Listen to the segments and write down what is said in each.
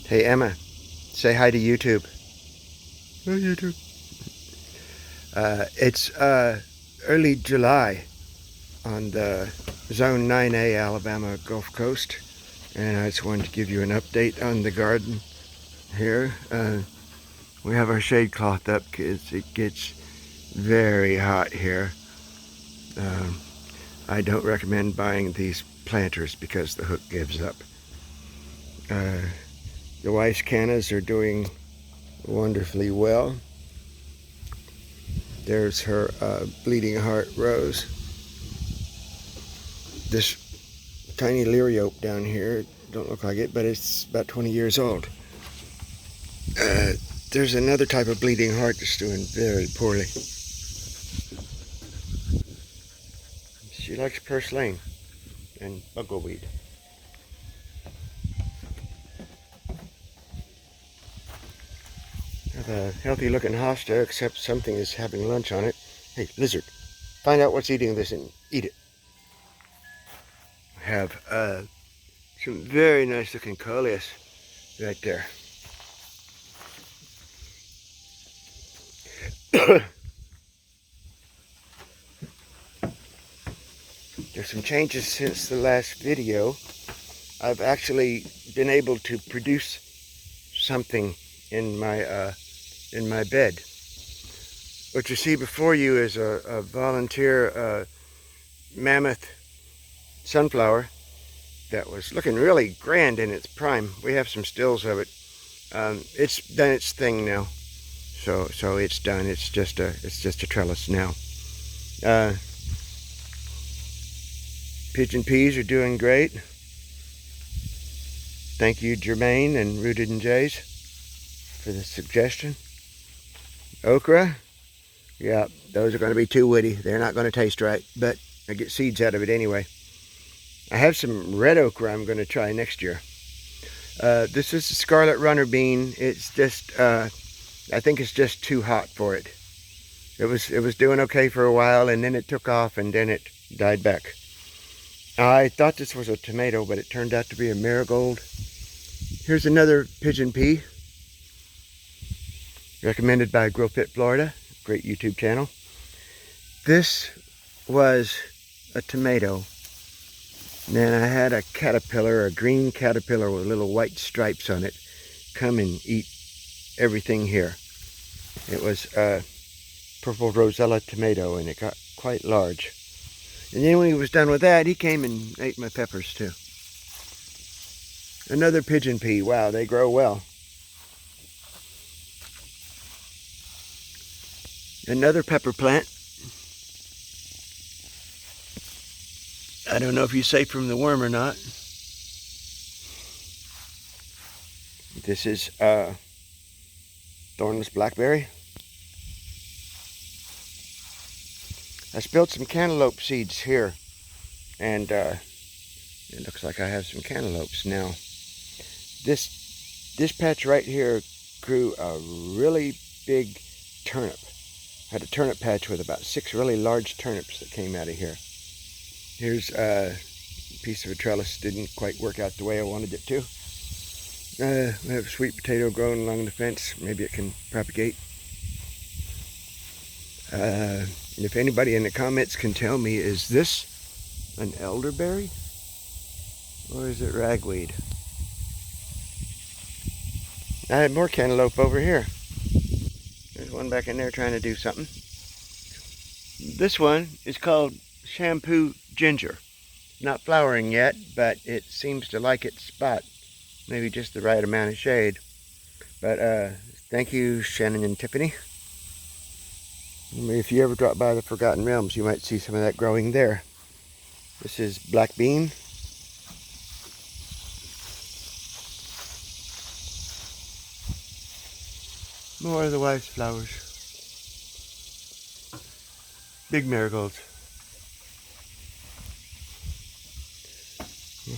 Hey Emma, say hi to YouTube. Hi YouTube. It's early July on the Zone 9A Alabama Gulf Coast, and I just wanted to give you an update on the garden here. We have our shade cloth up because it gets very hot here. Um, I don't recommend buying these planters because the hook gives up. The Weiss cannas are doing wonderfully well. There's her bleeding heart rose. This tiny liriope down here, don't look like it, but it's about 20 years old. There's another type of bleeding heart that's doing very poorly. She likes purslane and buggleweed. Have a healthy looking hosta, except something is having lunch on it. Hey, lizard, find out what's eating this and eat it. Have some very nice looking coleus right there. There's some changes since the last video. I've actually been able to produce something in my bed. What you see before you is a volunteer mammoth sunflower that was looking really grand in its prime. We have some stills of it. It's done its thing now, so it's done. It's just a trellis now. Pigeon peas are doing great. Thank you, Jermaine and Rooted in Jays, for the suggestion. Okra, yeah, those are going to be too woody. They're not going to taste right, but I get seeds out of it anyway. I have some red okra I'm going to try next year. This is the scarlet runner bean. It's just, I think it's just too hot for it. It was doing okay for a while, and then it took off, and then it died back. I thought this was a tomato, but it turned out to be a marigold. Here's another pigeon pea, recommended by Grow Fit Florida, great YouTube channel. This was a tomato. Then I had a caterpillar, a green caterpillar with little white stripes on it, come and eat everything here. It was a purple rosella tomato, and it got quite large. And then when he was done with that, he came and ate my peppers too. Another pigeon pea. Wow, they grow well. Another pepper plant. I don't know if he's safe from the worm or not. This is thornless blackberry. I spilled some cantaloupe seeds here, and it looks like I have some cantaloupes now. This patch right here grew a really big turnip. Had a turnip patch with about 6 really large turnips that came out of here. Here's a piece of a trellis. Didn't quite work out the way I wanted it to. We have a sweet potato growing along the fence. Maybe it can propagate. If anybody in the comments can tell me, is this an elderberry or is it ragweed? I had more cantaloupe over here. There's one back in there trying to do something. This one is called shampoo ginger. Not flowering yet, but it seems to like its spot. Maybe just the right amount of shade. But thank you, Shannon and Tiffany. If you ever drop by the Forgotten Realms, you might see some of that growing there. This is black bean. More of the Weiss flowers. Big marigolds.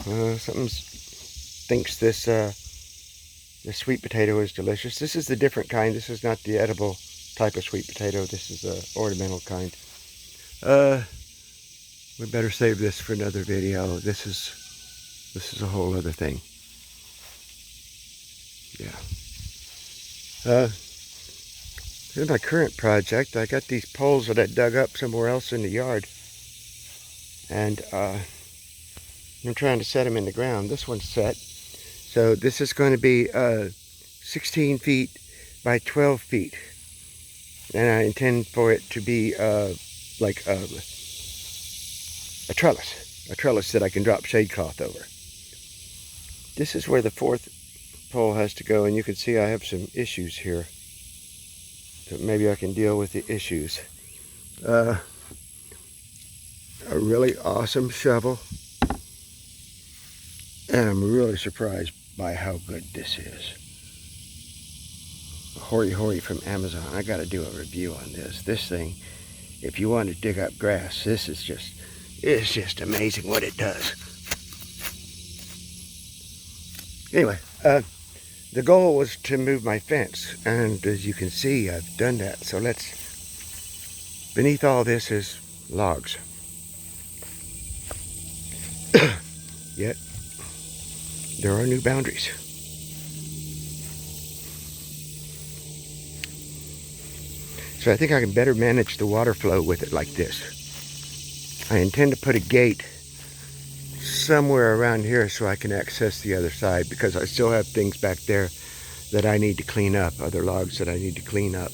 Something thinks this sweet potato is delicious. This is the different kind. This is not the edible type of sweet potato. This is the ornamental kind. We better save this for another video. This is a whole other thing. Yeah. Here's my current project. I got these poles that I dug up somewhere else in the yard. And I'm trying to set them in the ground. This one's set. So this is going to be 16 feet by 12 feet. And I intend for it to be like a trellis that I can drop shade cloth over. This is where the fourth pole has to go, and you can see I have some issues here. So maybe I can deal with the issues. A really awesome shovel, and I'm really surprised by how good this is. Hori Hori from Amazon. I got to do a review on this. This thing, if you want to dig up grass, this is it's just amazing what it does. Anyway, the goal was to move my fence, and as you can see, I've done that. So beneath all this is logs. Yet, there are new boundaries. So I think I can better manage the water flow with it like this. I intend to put a gate somewhere around here so I can access the other side, because I still have things back there that I need to clean up, other logs that I need to clean up.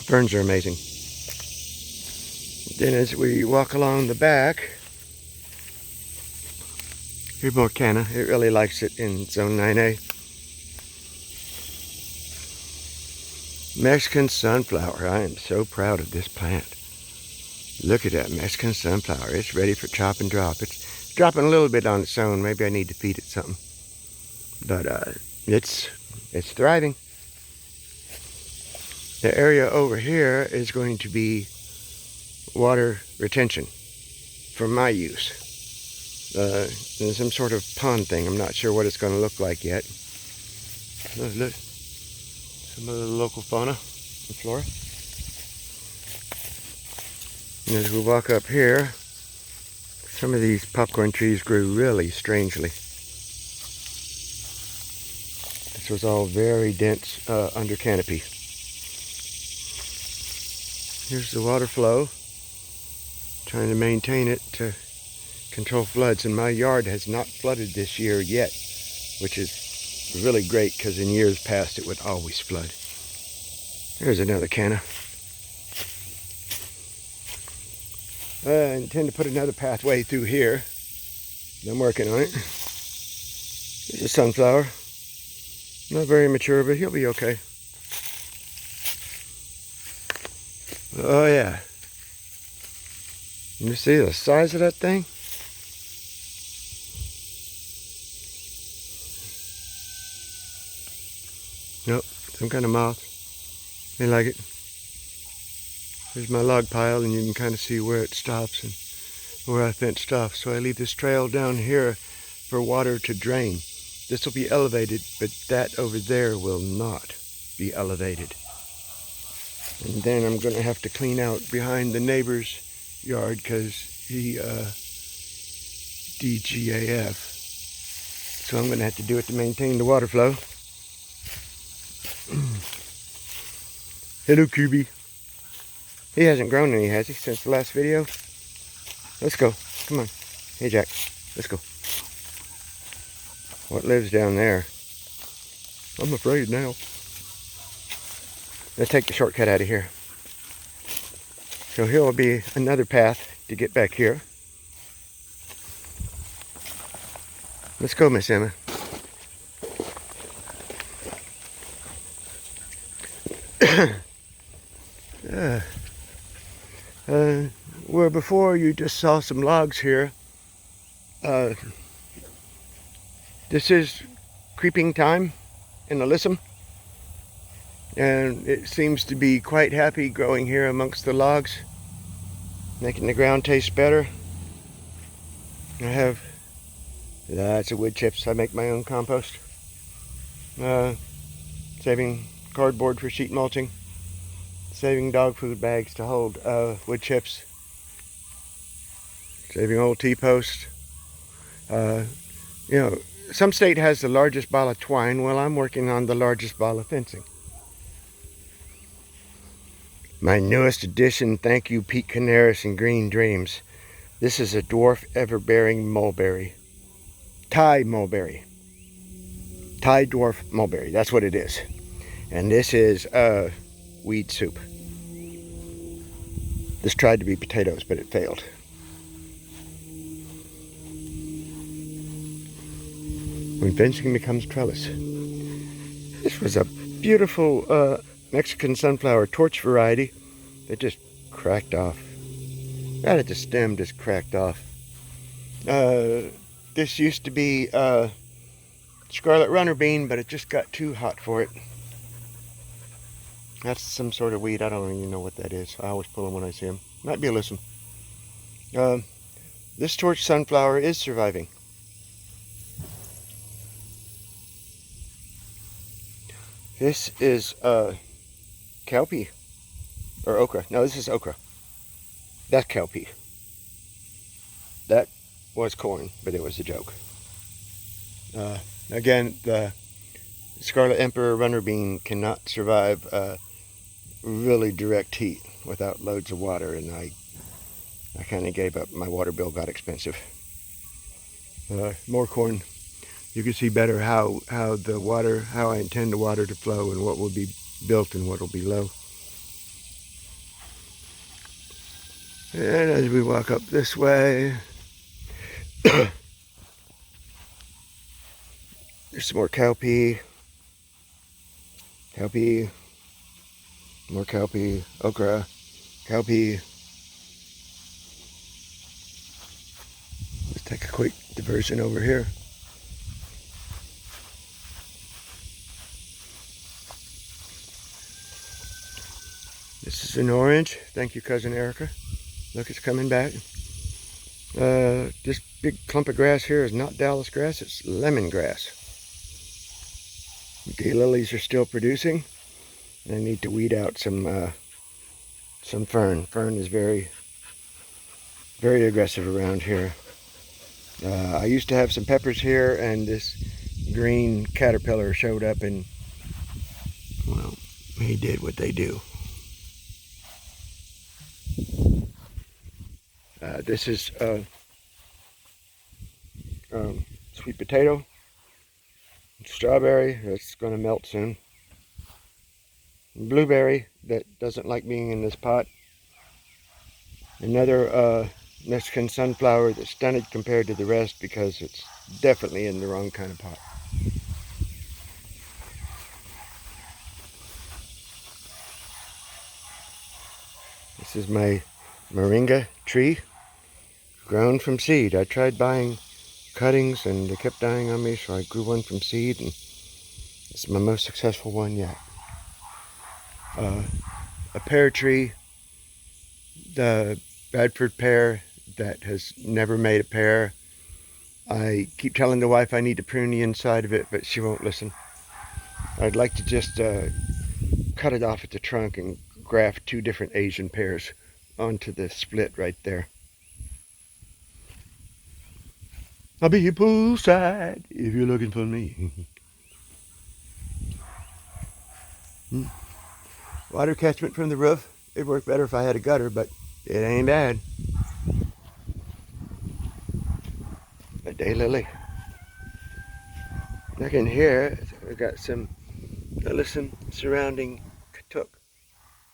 Ferns are amazing. Then as we walk along the back, here's more canna. It really likes it in zone 9A. Mexican sunflower. I am so proud of this plant. Look at that Mexican sunflower. It's ready for chop and drop. It's dropping a little bit on its own. Maybe I need to feed it something. But it's thriving. The area over here is going to be water retention for my use. There's some sort of pond thing. I'm not sure what it's going to look like yet. Look. Some of the local fauna and flora. And as we walk up here, some of these popcorn trees grew really strangely. This was all very dense under canopy. Here's the water flow. Trying to maintain it to control floods. And my yard has not flooded this year yet, which is really great, because in years past it would always flood. There's another canna. I intend to put another pathway through here. I'm working on it. There's a sunflower. Not very mature, but he'll be okay. Oh yeah. You see the size of that thing? Nope, some kind of moth. They like it. There's my log pile, and you can kind of see where it stops and where I fenced off. So I leave this trail down here for water to drain. This will be elevated, but that over there will not be elevated. And then I'm going to have to clean out behind the neighbor's yard, because he DGAF. So I'm going to have to do it to maintain the water flow. Hello, Cuby. He hasn't grown any, has he, since the last video? Let's go. Come on. Hey, Jack. Let's go. What lives down there? I'm afraid now. Let's take the shortcut out of here. So here will be another path to get back here. Let's go, Miss Emma. Where before you just saw some logs here, this is creeping time in alyssum, and it seems to be quite happy growing here amongst the logs, making the ground taste better. I have lots of wood chips. I make my own compost, saving cardboard for sheet mulching, saving dog food bags to hold wood chips, saving old T-posts. You know, some state has the largest ball of twine. Well, I'm working on the largest ball of fencing. My newest addition, thank you, Pete Canaris and Green Dreams. This is a dwarf ever-bearing mulberry. Thai mulberry. Thai dwarf mulberry, that's what it is. And this is weed soup. This tried to be potatoes, but it failed. When fencing becomes trellis. This was a beautiful Mexican sunflower torch variety that just cracked off. Right at the stem, just cracked off. This used to be scarlet runner bean, but it just got too hot for it. That's some sort of weed. I don't even know what that is. I always pull them when I see them. Might be alyssum. This torch sunflower is surviving. This is cowpea. Or okra. No, this is okra. That's cowpea. That was corn, but it was a joke. Again, the Scarlet Emperor runner bean cannot survive really direct heat without loads of water, and I kind of gave up. My water bill got expensive. More corn. You can see better how I intend the water to flow and what will be built and what will be low. And as we walk up this way, there's some more cowpea. Cowpea, more cowpea, okra, cowpea. Let's take a quick diversion over here. This is an orange. Thank you, Cousin Erica. Look, it's coming back. This big clump of grass here is not Dallas grass, it's lemongrass. Daylilies are still producing. I need to weed out some fern. Fern is very, very aggressive around here. I used to have some peppers here, and this green caterpillar showed up, and well, he did what they do. This is sweet potato, strawberry, that's going to melt soon, blueberry that doesn't like being in this pot, another Mexican sunflower that's stunted compared to the rest because it's definitely in the wrong kind of pot. This is my moringa tree, grown from seed. I tried buying cuttings and they kept dying on me, so I grew one from seed, and it's my most successful one yet. A pear tree, the Bradford pear that has never made a pear. I keep telling the wife I need to prune the inside of it, but she won't listen. I'd like to just cut it off at the trunk and graft two different Asian pears onto the split right there. I'll be poolside if you're looking for me. Water catchment from the roof. It'd work better if I had a gutter, but it ain't bad. A daylily. Look in here, we've got some alyssum surrounding katuk.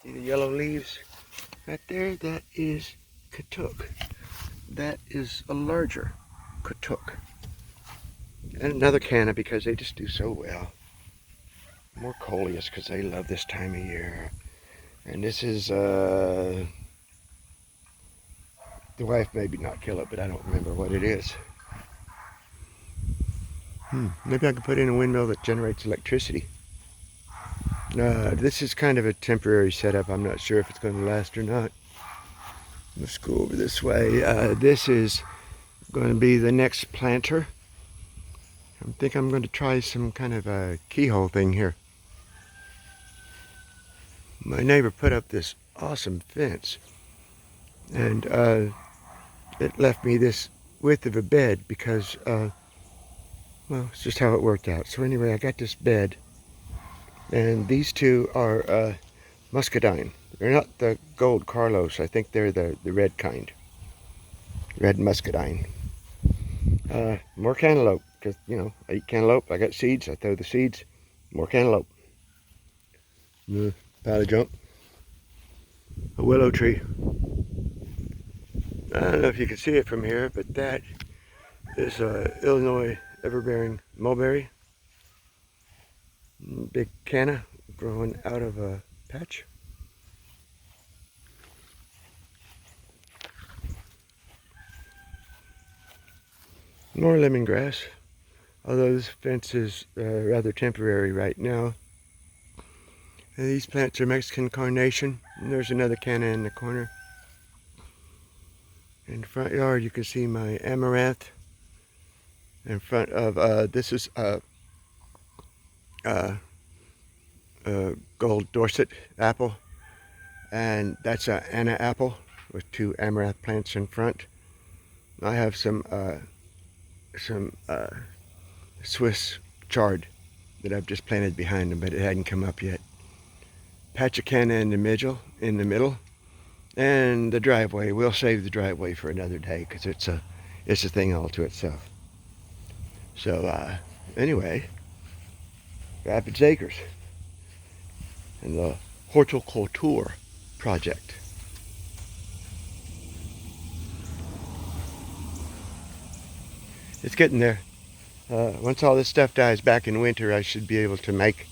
See the yellow leaves? Right there, that is katuk. That is a larger katuk. And another canna because they just do so well. More coleus because they love this time of year. And this is, the wife maybe not kill it, but I don't remember what it is. Maybe I could put in a windmill that generates electricity. This is kind of a temporary setup. I'm not sure if it's going to last or not. Let's go over this way. This is going to be the next planter. I think I'm going to try some kind of a keyhole thing here. My neighbor put up this awesome fence, and it left me this width of a bed because, well, well, it's just how it worked out. So anyway, I got this bed, and these two are muscadine. They're not the gold Carlos. I think they're the red kind. Red muscadine. More cantaloupe, because, you know, I eat cantaloupe. I got seeds. I throw the seeds. More cantaloupe. Pile of junk. A willow tree. I don't know if you can see it from here, but that is Illinois everbearing mulberry. Big canna growing out of a patch. More lemongrass, although this fence is rather temporary right now. And these plants are Mexican carnation, and there's another canna in the corner. In the front yard you can see my amaranth in front of, this is gold Dorset apple, and that's an Anna apple with two amaranth plants in front. I have some Swiss chard that I've just planted behind them, but it hadn't come up yet. Patch of canna in the middle, and the driveway. We'll save the driveway for another day because it's a thing all to itself. So anyway, Rapids Acres and the Hügelkultur project. It's getting there. Once all this stuff dies back in winter, I should be able to make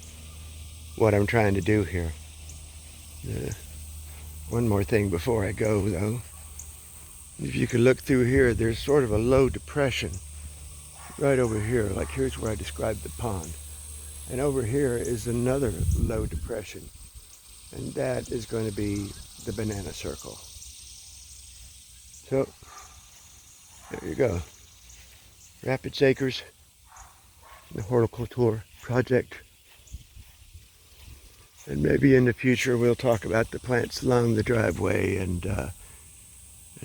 what I'm trying to do here. One more thing before I go, though. If you can look through here, there's sort of a low depression right over here. Like, here's where I described the pond. And over here is another low depression. And that is going to be the banana circle. So, there you go. Rapids Acres, the Hügelkultur project. And maybe in the future we'll talk about the plants along the driveway and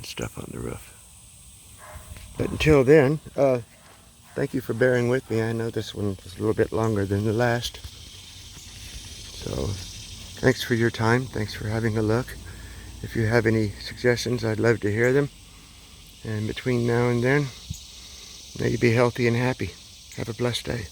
stuff on the roof. But until then, thank you for bearing with me. I know this one was a little bit longer than the last. So thanks for your time. Thanks for having a look. If you have any suggestions, I'd love to hear them. And between now and then, may you be healthy and happy. Have a blessed day.